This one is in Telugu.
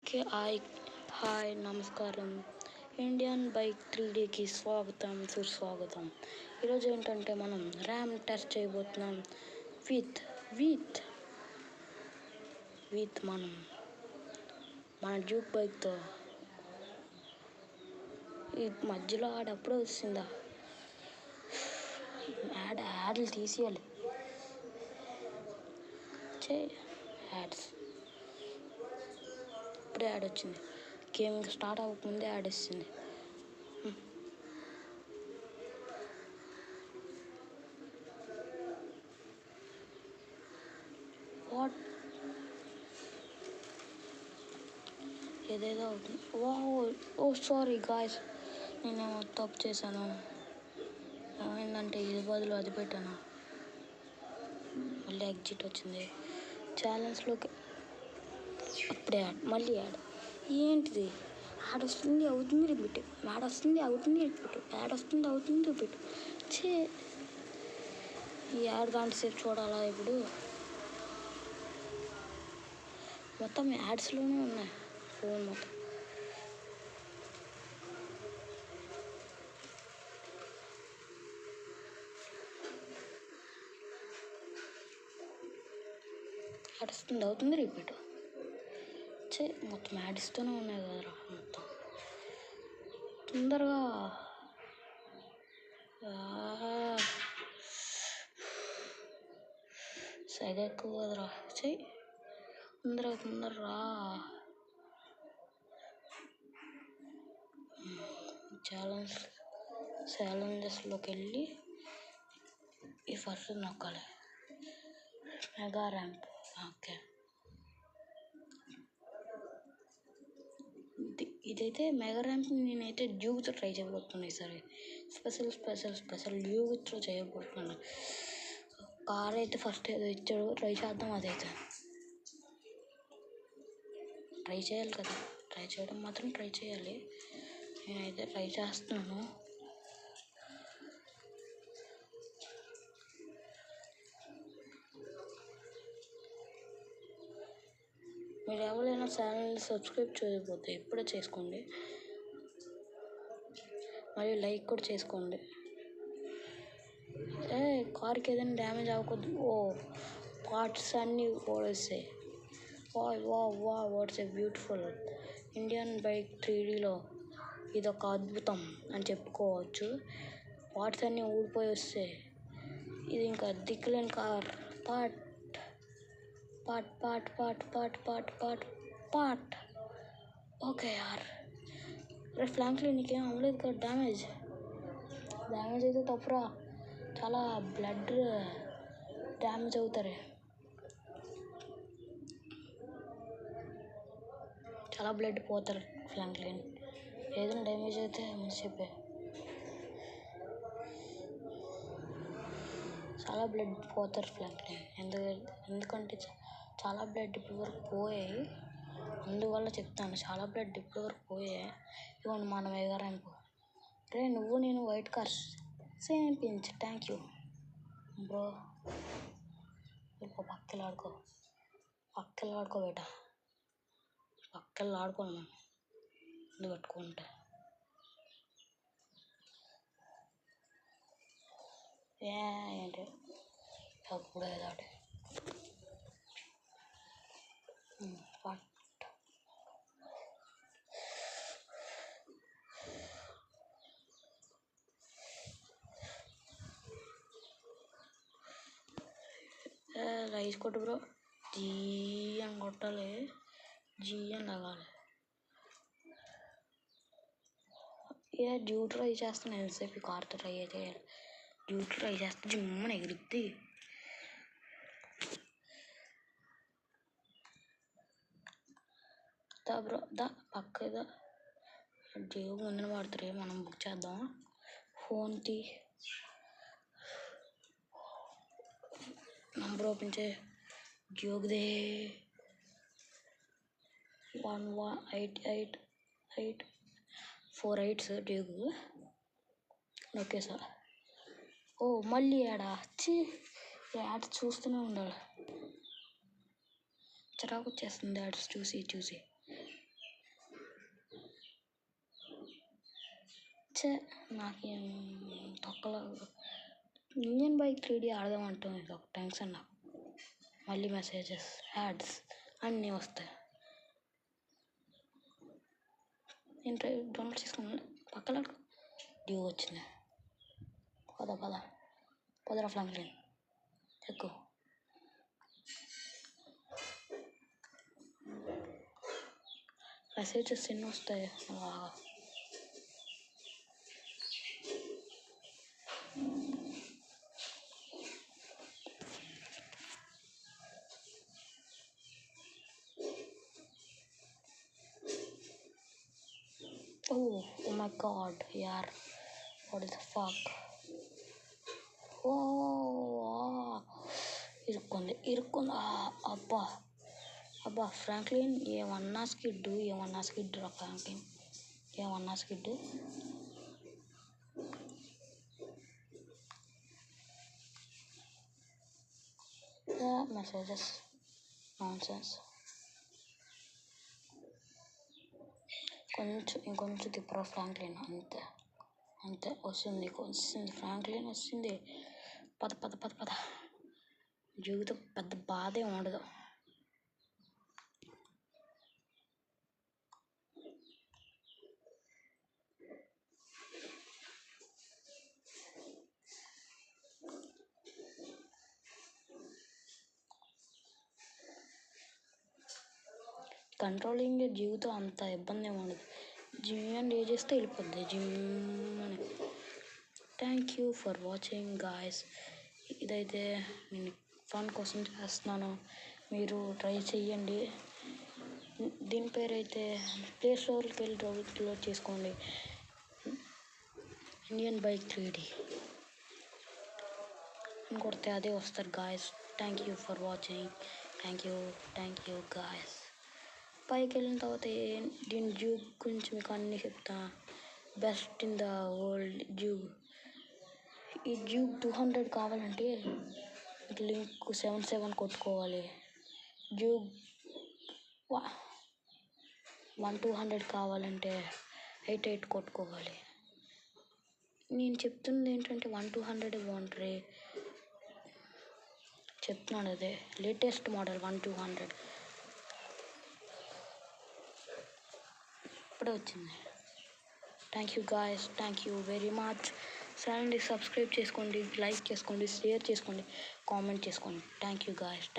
ఓకే హాయ్ నమస్కారం. ఇండియన్ బైక్ 3Dకి స్వాగతం సుస్వాగతం. ఈరోజు ఏంటంటే మనం ర్యామ్ టెస్ట్ చేయబోతున్నాం విత్ మన డ్యూక్ బైక్తో. ఈ మధ్యలో ఎప్పుడో వస్తుందా యాడ్లు తీసేయాలి. యాడ్స్ ఇప్పుడే యాడ్ వచ్చింది. గేమ్ స్టార్ట్ అవ్వకముందే యాడ్ వస్తుంది. వాట్ ఏదేదో అవుతుంది. ఓ సారీ గాయ్స్, నేనేమో తప్పు చేశాను. ఏమైందంటే ఇది బదులు అది పెట్టాను. మళ్ళీ ఎగ్జిట్ వచ్చింది. ఛాలెంజ్లోకి అప్పుడే మళ్ళీ యాడ్. ఏంటిది? యాడ్ వస్తుంది అవుతుంది రిపీట్, యాడ్ వస్తుంది అవుతుంది రిపీట్, యాడ్ వస్తుంది అవుతుంది రిపీట్. ఈ యాడ్ గంట సేపు చూడాలా? ఇప్పుడు మొత్తం యాడ్స్లోనే ఉన్నాయి ఫోన్ మొత్తం. యాడ్ వస్తుంది అవుతుంది రిపీట్. మొత్తం యాడ్స్తూనే ఉన్నాయి కదరా మొత్తం. తొందరగా సైడ్ ఎక్కువ కదరా. తొందరగా ఛాలెంజెస్లోకి వెళ్ళి ఈ ఫస్ట్ నొక్కాలి. Mega ramp. ఓకే, ఇదైతే మెగా ర్యాంప్. నేనైతే డ్యూక్తో ట్రై చేయబోతున్నాను ఈసారి. స్పెషల్ డ్యూక్తో చేయబోతున్నాను. కార్ అయితే ఫస్ట్ ఏదో ఇచ్చాడు, ట్రై చేద్దాం. అదైతే ట్రై చేయాలి కదా, ట్రై చేయడం మాత్రం ట్రై చేయాలి. నేనైతే ట్రై చేస్తున్నాను. మీరు ఎవరైనా ఛానల్ సబ్స్క్రైబ్ చేయకపోతే ఇప్పుడే చేసుకోండి, మరియు లైక్ కూడా చేసుకోండి. కార్కి ఏదైనా డ్యామేజ్ అవ్వకూడదు. పార్ట్స్ అన్నీ ఓడేస్తాయి. What's a beautiful Indian bike 3Dలో ఇదొక అద్భుతం అని చెప్పుకోవచ్చు. పార్ట్స్ అన్నీ ఊడిపోయి వస్తాయి. ఇది ఇంకా దిక్కులేని కార్. పార్ట్ ఓకే యార్. ఫ్రాంక్లిన్ నీకేం అవ్వలేదు కదా? డ్యామేజ్ అయితే తప్పురా. చాలా బ్లడ్ డ్యామేజ్ అవుతారు. చాలా బ్లడ్ పోతారు ఫ్రాంక్లిన్. ఏదైనా డ్యామేజ్ అయితే చెప్పే. చాలా బ్లడ్ పోతారు ఫ్రాంక్లిన్. ఎందుకంటే చాలా బ్లడ్ ఇప్పటి వరకు పోయాయి. అందువల్ల చెప్తాను, చాలా బ్లడ్ ఇప్పటి వరకు పోయాయి. ఇవ్వండి మన మెగా ర్యాంప్. నువ్వు నేను white cars same pinch. Thank you bro. పక్కలు ఆడుకో బేట. పక్కలు ఆడుకోను ముందు పట్టుకుంటే. ఏంటి అప్పుడు ఏదోటి రైస్ కొట్టు బ్రో. జీ అని కొట్టాలి, జీ అని లాగాలి. డ్యూటీ ట్రై చేస్తాను. ఎంతసేపు కార్తో ట్రై చేయాలి. డ్యూటీ ట్రై చేస్తే జిమ్మని ఎగురుద్ది. బ్రో పక్కదా జియో ముందున వాడుతారే. మనం బుక్ చేద్దాం. ఫోన్ నంబర్ ఓపెన్ చే. జియోదే 4 8 డ్యూగు. Okay sir. మళ్ళీ యాడ్స్ చూస్తూనే ఉండాలి. చిరాకు వచ్చేస్తుంది యాడ్స్ చూసి. చే నాకేం తొక్కలో ఇండియన్ బైక్ 3D ఆడదామంటాం ఇది ఒక టెన్షన్ నాకు. మళ్ళీ మెసేజెస్ యాడ్స్ అన్నీ వస్తాయి. నేను డౌన్లోడ్ చేసుకున్నాను పక్కన డ్యూ వచ్చింది. పదరా ఫ్రాంక్లిన్ ఎక్కువ మెసేజెస్ ఎన్ని వస్తాయి అలాగా. Oh my god, yaar. What is the fuck? ఇరుక్కుంది. అబ్బా ఫ్రాంక్లిన్ ఏమన్నా స్కిడ్ రా ఫ్రాంక్లిన్ ఏమన్నా స్కిడ్. Messages nonsense. ఇంకొంచెం తిప్పరా ఫ్రాంక్లిన్ అంతే వస్తుంది ఫ్రాంక్లిన్ వస్తుంది. పద జీవితం పెద్ద బాధే ఉండదు. కంట్రోలింగ్ జీవితం అంత ఇబ్బంది ఏమి ఉండదు. జిమ్ అండ్ ఏ చేస్తే వెళ్ళిపోద్ది జిమ్ అని. Thank you for watching guys. ఇదైతే నేను ఫన్ కోసం చేస్తున్నాను, మీరు ట్రై చెయ్యండి. దీని పేరు అయితే ప్లే స్టోర్కి వెళ్ళి డౌన్లోడ్ చేసుకోండి, ఇండియన్ బైక్ 3D అని కొడితే అదే వస్తారు guys. Thank you for watching. Thank you guys. పైకి వెళ్ళిన తర్వాత దీని జూ గురించి మీకు అన్నీ చెప్తా. Best in the world zoo. ఈ జూ 200 కావాలంటే లింక్ 77 కొట్టుకోవాలి. జూ 200 కావాలంటే 88 కొట్టుకోవాలి. నేను చెప్తున్నది ఏంటంటే 200 బాగుంటుంది చెప్తున్నాను. అదే లేటెస్ట్ మోడల్ 200 ఇప్పుడే వచ్చింది. Thank you guys, thank you very much. ఛానల్ని సబ్స్క్రైబ్ చేసుకోండి, లైక్ చేసుకోండి, షేర్ చేసుకోండి, కామెంట్ చేసుకోండి. Thank you guys.